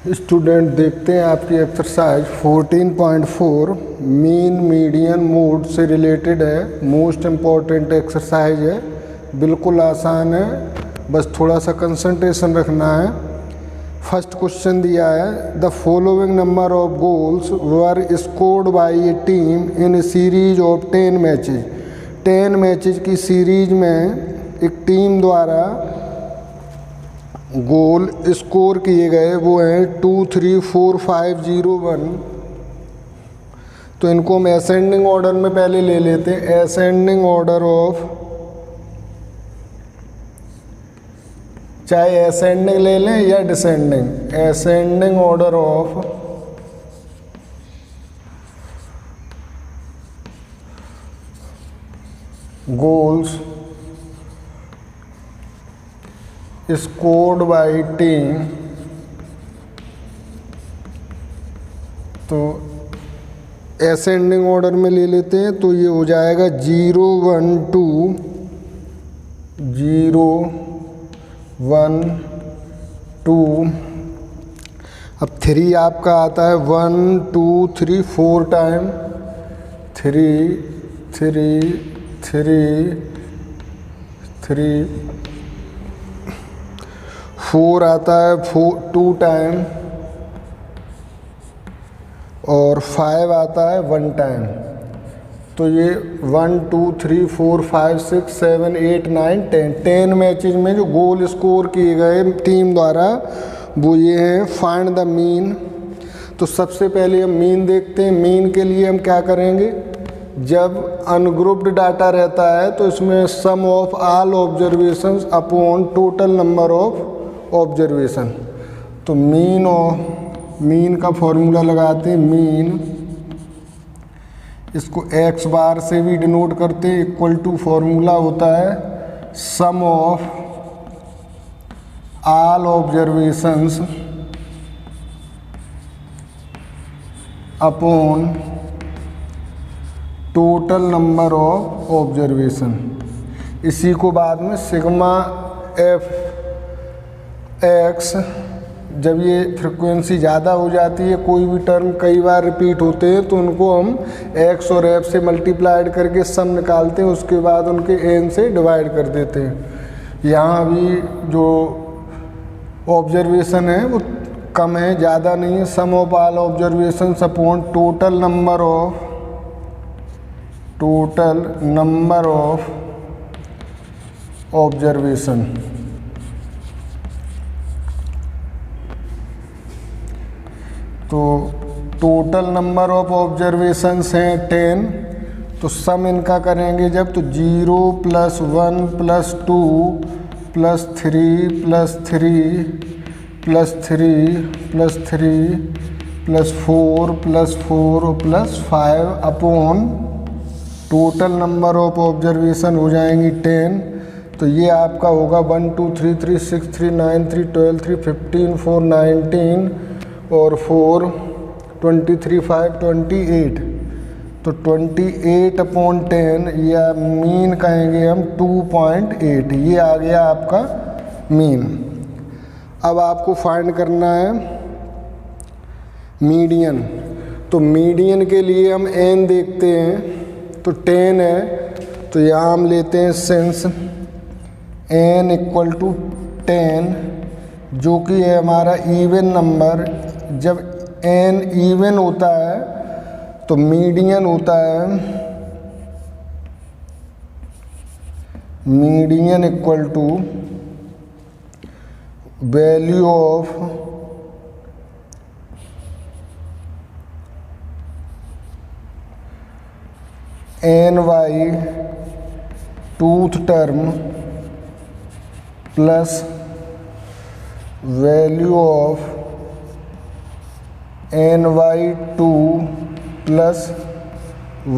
Student देखते हैं आपकी एक्सरसाइज 14.4 मीन मीडियन मोड से रिलेटेड है। मोस्ट इम्पॉर्टेंट एक्सरसाइज है, बिल्कुल आसान है, बस थोड़ा सा कंसंट्रेशन रखना है। फर्स्ट क्वेश्चन दिया है, the following number of goals were scored by A team in A series of 10 matches. 10 matches की सीरीज में एक टीम द्वारा गोल स्कोर किए गए वो हैं 2, 3, 4, 5, 0, 1। तो इनको हम असेंडिंग ऑर्डर में पहले ले लेते हैं। असेंडिंग ऑर्डर ऑफ, चाहे असेंडिंग ले लें या descending, ascending order of goals scored by team. तो असेंडिंग ऑर्डर में ले लेते हैं, तो ये हो जाएगा 0, 1, 2, 0, 1, 2। अब 3 आपका आता है 1, 2, 3, 4 टाइम, 3, 3, 3, 3। 4 आता है 2 टाइम और 5 आता है 1 टाइम। तो ये 1, 2, 3, 4, 5, 6, 7, 8, 9, 10। 10 मैचेज में जो गोल स्कोर किए गए टीम द्वारा वो ये हैं। Find the mean. तो सबसे पहले हम मीन देखते हैं। मीन के लिए हम क्या करेंगे, जब अनग्रुप्ड डाटा रहता है तो इसमें sum of all observations upon total number of observation. तो मीन का फॉर्मूला लगाते हैं। मीन, इसको x बार से भी डिनोट करते हैं, इक्वल टू फॉर्मूला होता है sum of all observations upon total number of observation. इसी को बाद में सिग्मा एफ एक्स, जब ये फ्रिक्वेंसी ज़्यादा हो जाती है, कोई भी टर्म कई बार रिपीट होते हैं, तो उनको हम एक्स और एफ से मल्टीप्लाइड करके सम निकालते हैं, उसके बाद उनके एन से डिवाइड कर देते हैं। यहाँ भी जो ऑब्जर्वेशन है वो कम है, ज़्यादा नहीं है। Sum of all observation upon total number of observation. तो टोटल नंबर ऑफ ऑब्जर्वेशंस हैं 10। तो सम इनका करेंगे जब, तो 0 + 1 + 2 + 3 + 3 + 3 + 3 + 4 + 4 + 5 upon total number of observation हो जाएंगी 10। तो ये आपका होगा 1, 2, 3, 3, 6, 3, 9, 3, 12, 3, 15, 4, 19 और 4, 23, 5, 28। तो 28 अपॉन 10 या मीन कहेंगे हम 2.8। ये आ गया आपका मीन। अब आपको फाइंड करना है मीडियन। तो मीडियन के लिए हम n देखते हैं, तो 10 है, तो यहाँ हम लेते हैं सिंस n = 10, जो कि है हमारा इवन नंबर। जब n इवन होता है तो मीडियन होता है, मीडियन = वैल्यू ऑफ ny टूथ term plus value of ny2 plus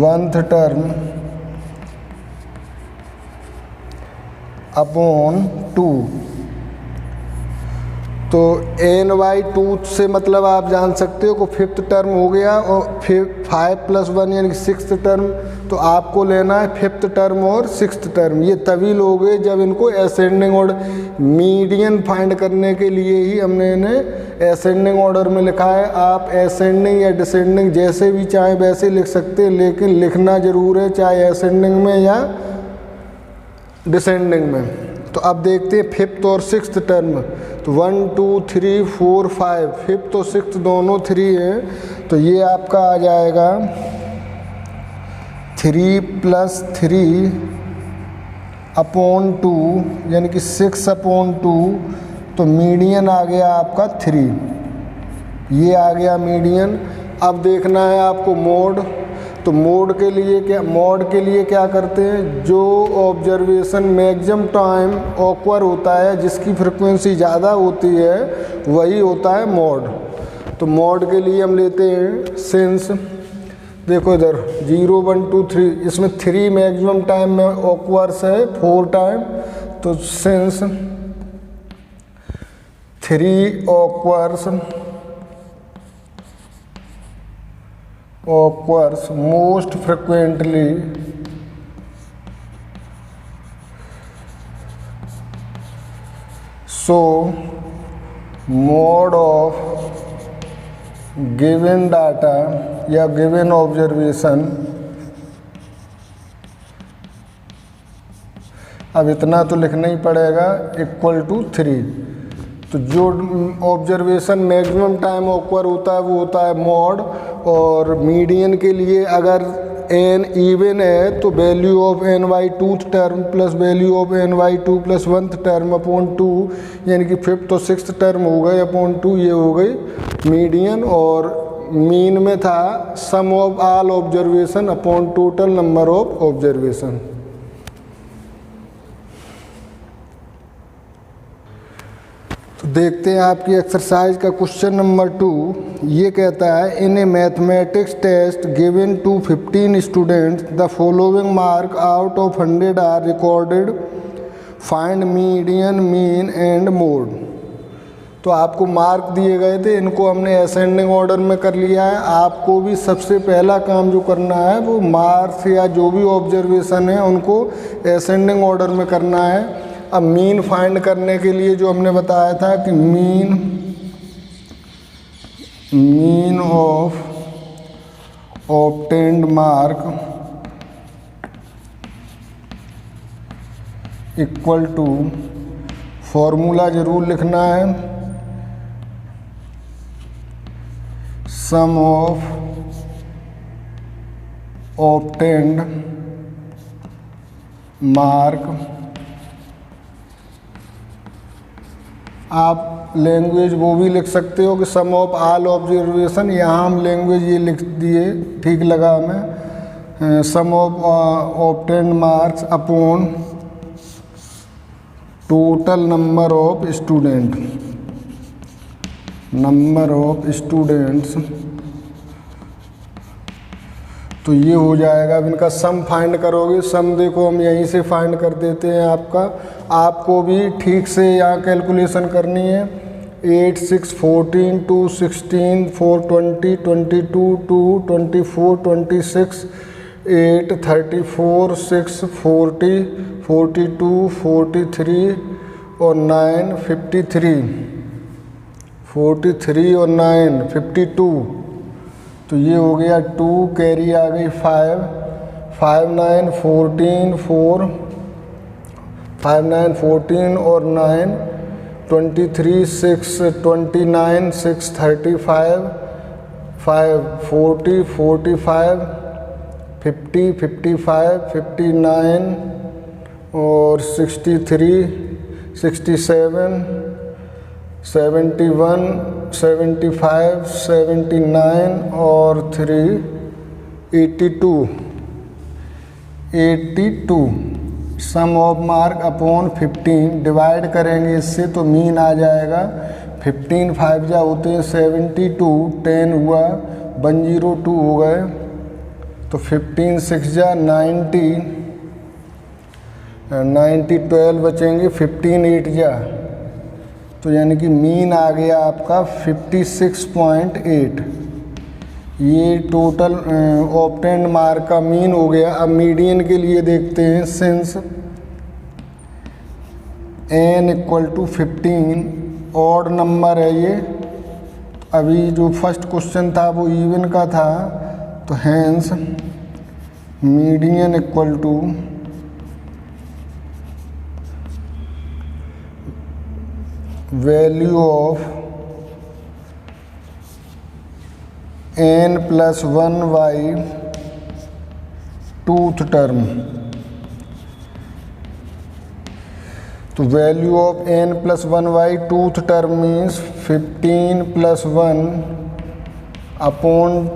1th term upon 2। तो ny2 से मतलब आप जान सकते हो कि 5th टर्म हो गया, और फिर 5 + 1 यानी कि 6th टर्म तो आपको लेना है फिफ्थ टर्म और सिक्स्थ टर्म। ये तभी लोगे जब इनको असेंडिंग ऑर्डर, मीडियन फाइंड करने के लिए ही हमने इन्हें असेंडिंग ऑर्डर में लिखा है। आप असेंडिंग या डिसेंडिंग जैसे भी चाहे वैसे लिख सकते हैं, लेकिन लिखना ज़रूर है, चाहे असेंडिंग में या डिसेंडिंग में। तो अब देखते हैं फिफ्थ और सिक्स्थ टर्म। तो 1 2 3 4 5, फिफ्थ और सिक्स्थ दोनों 3 हैं, तो ये आपका आ जाएगा 3 + 3 अपॉन 2, यानी कि 6 अपॉन 2। तो मीडियन आ गया आपका 3, ये आ गया मीडियन। अब देखना है आपको मोड। तो मोड के लिए क्या करते हैं, जो ऑब्जर्वेशन मैक्सिमम टाइम ऑक्वर होता है, जिसकी फ्रिक्वेंसी ज़्यादा होती है, वही होता है मोड। तो मोड के लिए हम लेते हैं सिंस, देखो इधर 0 1 2 3, इसमें 3 मैक्सिमम टाइम में ऑक्वर्स है, 4 टाइम। तो since 3 occurs most frequently so mode of given data या गिवन ऑब्जर्वेशन। अब इतना तो लिखना ही पड़ेगा, = 3। तो जो ऑब्जर्वेशन मैक्सिमम टाइम ऑक्वर होता है वो होता है मॉड। और मीडियन के लिए अगर n इवन है तो value of n/2th term plus value of n/2 + 1th term upon 2, यानी कि फिफ्थ और सिक्स्थ टर्म हो गए अपॉन 2, ये हो गई मीडियन। और मीन में था sum of all observation upon total number of observation. तो देखते हैं आपकी एक्सरसाइज का क्वेश्चन नंबर 2। ये कहता है in a mathematics test given to 15 students the following mark out of 100 are recorded, find median, mean and mode. तो आपको मार्क दिए गए थे, इनको हमने असेंडिंग ऑर्डर में कर लिया है। आपको भी सबसे पहला काम जो करना है वो मार्क्स या जो भी ऑब्जर्वेशन है उनको असेंडिंग ऑर्डर में करना है। अब मीन फाइंड करने के लिए जो हमने बताया था कि mean of obtained mark equal to, formula जरूर लिखना है, सम ऑफ ऑब्टेन्ड मार्क। आप लैंग्वेज वो भी लिख सकते हो कि सम ऑफ ऑल ऑब्जर्वेशन, यहाँ हम लैंग्वेज ये लिख दिए, ठीक लगा हमें। Sum of obtained marks upon total number of students. तो ये हो जाएगा। अब इनका सम फाइंड करोगे, सम देखो हम यहीं से फाइंड कर देते हैं आपका। आपको भी ठीक से यहाँ कैलकुलेशन करनी है। 8 6 14 2 16 4 20 22 2 24 26 8 34 6 40 42 43 और 9 53, 43 और 9 52। तो ये हो गया 2, कैरी आ गई 5, 5 9 14 4, 5 9 14 और 9 23 6 29 6 35 5 40 45 50 55 59 और 63 67 71 75 79 और 3 82। सम ऑफ मार्क अपॉन 15 डिवाइड करेंगे इससे तो मीन आ जाएगा। 15 5 जा होते हैं 72, 10 हुआ 102 हो गए। तो 15 6 जा 90, 12 बचेंगे, 15 8 जा, तो यानी कि मीन आ गया आपका 56.8। ये टोटल ऑब्टेन्ड मार्क का मीन हो गया। अब मीडियन के लिए देखते हैं। Since n equal to 15 odd number है ये, अभी जो फर्स्ट क्वेश्चन था वो इवन का था, तो hence median equal to value of n+1y twoth term. तो value of n+1y twoth term means 15 + 1 upon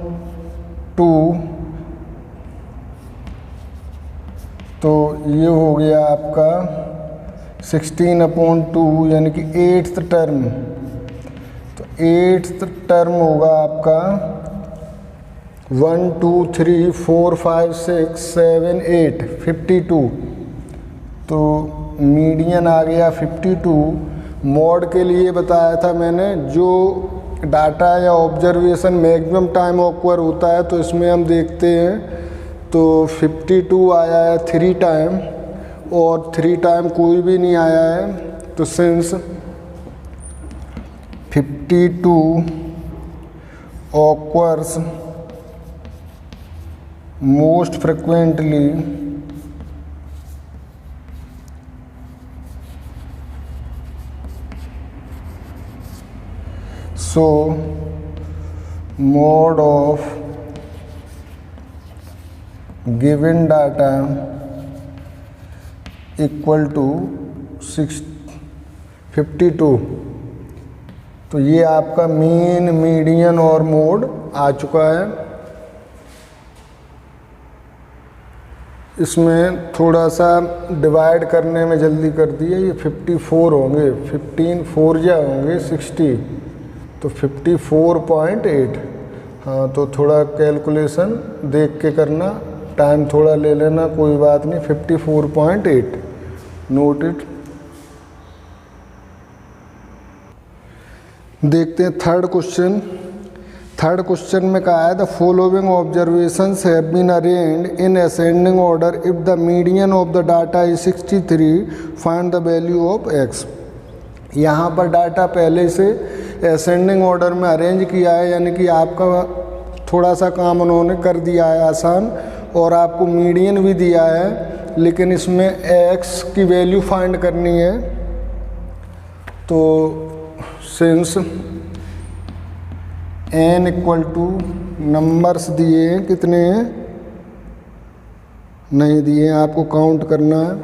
2। तो ये हो गया आपका 16/2 यानी कि 8th टर्म। तो 8th टर्म होगा आपका 1 2 3 4 5 6 7 8 52। तो मीडियन आ गया 52। मॉड के लिए बताया था मैंने, जो डाटा या ऑब्जर्वेशन मैक्सिमम टाइम ऑक्वर होता है तो इसमें हम देखते हैं। तो 52 आया है 3 टाइम और 3 टाइम कोई भी नहीं आया है। तो since 52 occurs most frequently so mode of given data equal to 52। तो ये आपका मीन, मीडियन और मोड आ चुका है। इसमें थोड़ा सा डिवाइड करने में जल्दी कर दिया। ये 54 होंगे, 15 4 जा होंगे 60, तो 54.8। हाँ, तो थोड़ा कैलकुलेशन देख के करना, टाइम थोड़ा ले लेना, कोई बात नहीं। 54.8 नोट इट। देखते हैं थर्ड क्वेश्चन। थर्ड क्वेश्चन में कहा है the following observations have been arranged in ascending order if the median of the data is 63 find the value of x। यहाँ पर डाटा पहले से असेंडिंग ऑर्डर में अरेंज किया है, यानी कि आपका थोड़ा सा काम उन्होंने कर दिया है आसान, और आपको मीडियन भी दिया है, लेकिन इसमें x की वैल्यू फाइंड करनी है। तो since n equal two numbers दिए हैं, कितने हैं नहीं दिए हैं, आपको काउंट करना है।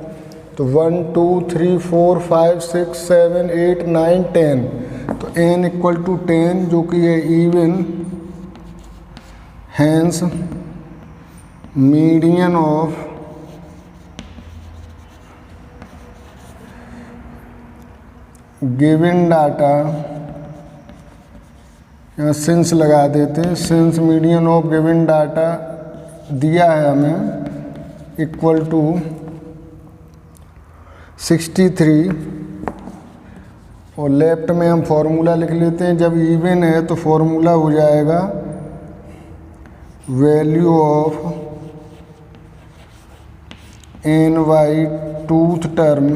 तो 1 2 3 4 5 6 7 8 9 10। तो n इक्वल टू 10 जो कि है even, hence median of given data, यहाँ सिंस लगा देते हैं। Since median of given data दिया है हमें इक्वल टू 63, और लेफ्ट में हम फॉर्मूला लिख लेते हैं। जब इवन है तो फॉर्मूला हो जाएगा वैल्यू ऑफ ny टूथ term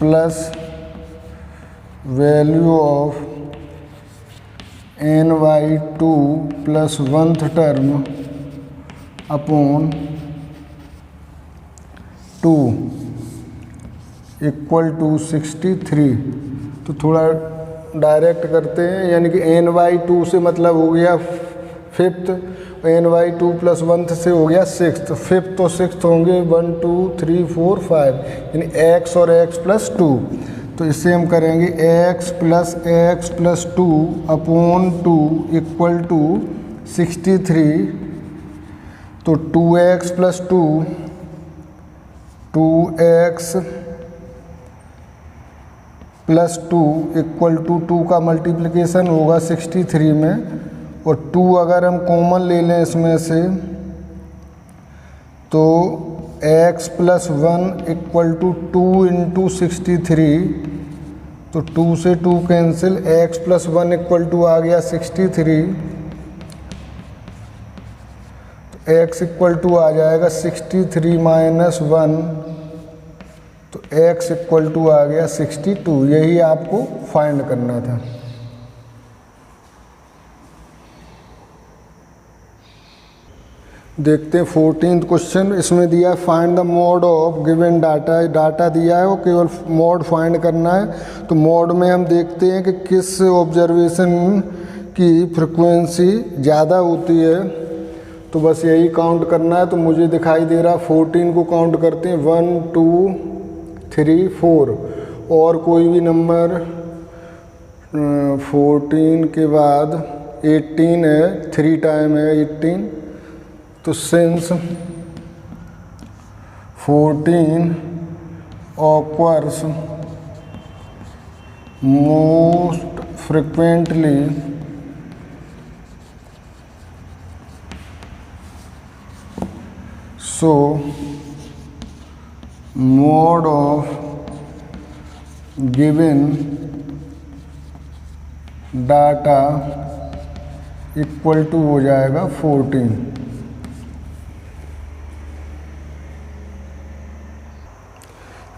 plus value of ny2 plus 1th term upon 2 equal to 63। तो थोड़ा डायरेक्ट करते हैं, यानी कि ny2 से मतलब हो गया 5th, ny2 प्लस 1th से हो गया 6th। 5th और 6th होंगे 1 2 3 4 5, यानी x और x प्लस 2। तो इससे हम करेंगे x plus 2 upon 2 equal to 63। तो 2x plus 2, 2x plus 2 equal to 2 का मल्टीप्लिकेशन होगा 63 में, और 2 अगर हम कॉमन ले लें इसमें से तो x plus 1 equal to 2 into 63 तो 2 से 2 cancel, x plus 1 equal to आ गया 63, तो x इक्वल टू आ जाएगा 63 माइनस 1, तो x इक्वल टू आ गया 62। यही आपको फाइंड करना था। देखते हैं 14th क्वेश्चन। इसमें दिया है find the mode of given data. Data दिया है वो केवल मोड फाइंड करना है। तो मोड में हम देखते हैं कि किस ऑब्जर्वेशन की फ्रिक्वेंसी ज़्यादा होती है, तो बस यही काउंट करना है। तो मुझे दिखाई दे रहा 14 को काउंट करते हैं, 1 2 3 4, और कोई भी नंबर 14 के बाद 18 है, 3 टाइम है 18, तो since 14 occurs most frequently, so mode of given data equal to हो जाएगा 14।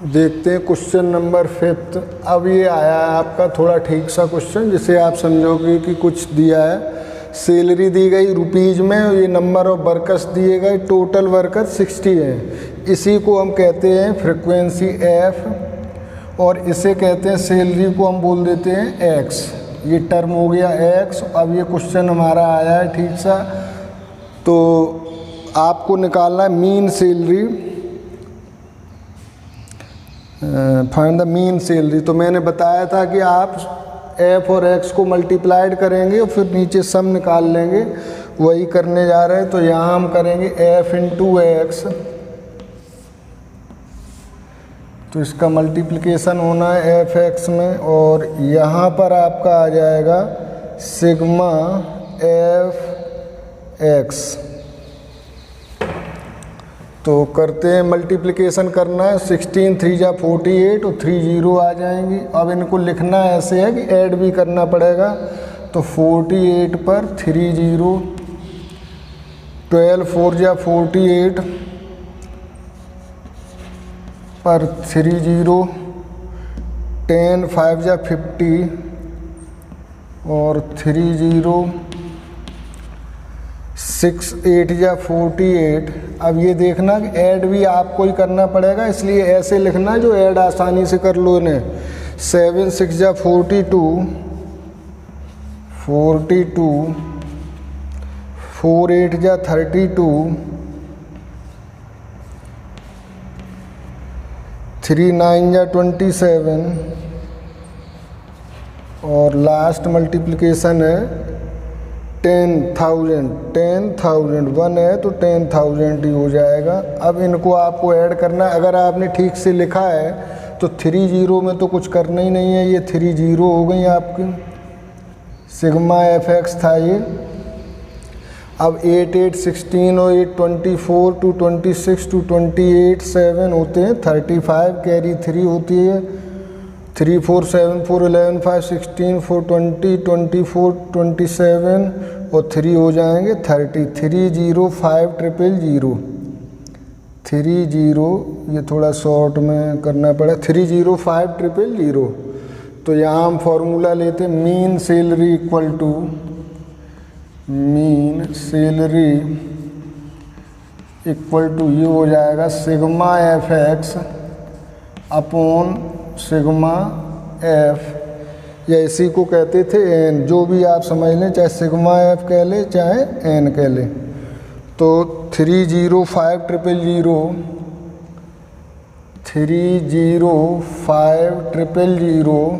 देखते हैं क्वेश्चन नंबर 5। अब ये आया है आपका थोड़ा ठीक सा क्वेश्चन, जिसे आप समझोगे कि कुछ दिया है, सैलरी दी गई रुपीज़ में, ये नंबर ऑफ वर्कर्स दिए गए, टोटल वर्कर 60 हैं। इसी को हम कहते हैं फ्रिक्वेंसी f, और इसे कहते हैं सैलरी को हम बोल देते हैं x। ये टर्म हो गया x। अब ये क्वेश्चन हमारा आया है ठीक सा, तो आपको निकालना है mean salary, find the mean salary. तो मैंने बताया था कि आप f और x को मल्टीप्लाइड करेंगे और फिर नीचे सम निकाल लेंगे, वही करने जा रहे हैं। तो यहाँ हम करेंगे f इंटू एक्स, तो इसका मल्टीप्लिकेशन होना है एफ एक्स में, और यहाँ पर आपका आ जाएगा सिग्मा एफ एक्स। तो करते हैं, मल्टीप्लिकेशन करना है, 16 3 जा 48 और 3 0 आ जाएंगी। अब इनको लिखना ऐसे है कि ऐड भी करना पड़ेगा, तो 48 पर 3 0, 12 4 जा 48 पर 3 0, 10 5 जा 50 और 3 0, 6 8 या 48। अब ये देखना कि ऐड भी आपको ही करना पड़ेगा, इसलिए ऐसे लिखना जो ऐड आसानी से कर लो इन्हें। 7 6 या 42, 42, 4 8 या 32, 3 9 या 27, और लास्ट मल्टीप्लिकेशन है 10,000, 10,000 1 है तो 10,000 ही हो जाएगा। अब इनको आपको ऐड करना है। अगर आपने ठीक से लिखा है तो 3 0 में तो कुछ करना ही नहीं है, ये 3 0 हो गई आपकी, सिग्मा एफ एक्स था ये। अब 8 8 16 और 8 24 टू 26 टू 28 7 होते हैं, 35 कैरी 3 होती है, 3 4 7 4 11 5 16 4 20 24 27 और 3 हो जाएंगे 30। 3 0 5 ट्रिपल 0, 3 0, ये थोड़ा शॉर्ट में करना पड़ा, 3 0 5 ट्रिपल 0। तो यहाँ हम फॉर्मूला लेते हैं, mean salary equal to, mean salary equal to ये हो जाएगा sigma F X upon sigma F, या इसी को कहते थे एन, जो भी आप समझ लें, चाहे सिग्मा एफ कह ले चाहे एन कह ले। तो 3 0 5 ट्रिपल 0, 3 0 5 ट्रिपल 0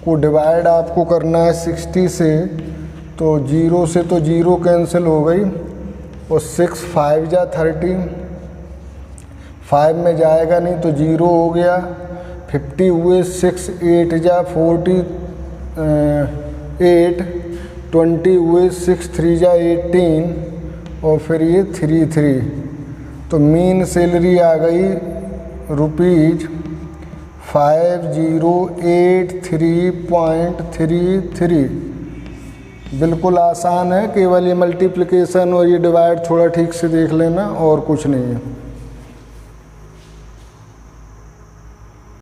को डिवाइड आपको करना है 60 से, तो 0 से तो 0 कैंसिल हो गई, और 6 5 जा 30, 5 में जाएगा नहीं तो 0 हो गया, 50 हुए, 6 8 जा 48, 20 हुए, 6 3 जा 18 और फिर ये 3 3। तो मीन सैलरी आ गई 5083.33। बिल्कुल आसान है, केवल ये मल्टीप्लिकेशन और ये डिवाइड थोड़ा ठीक से देख लेना और कुछ नहीं है।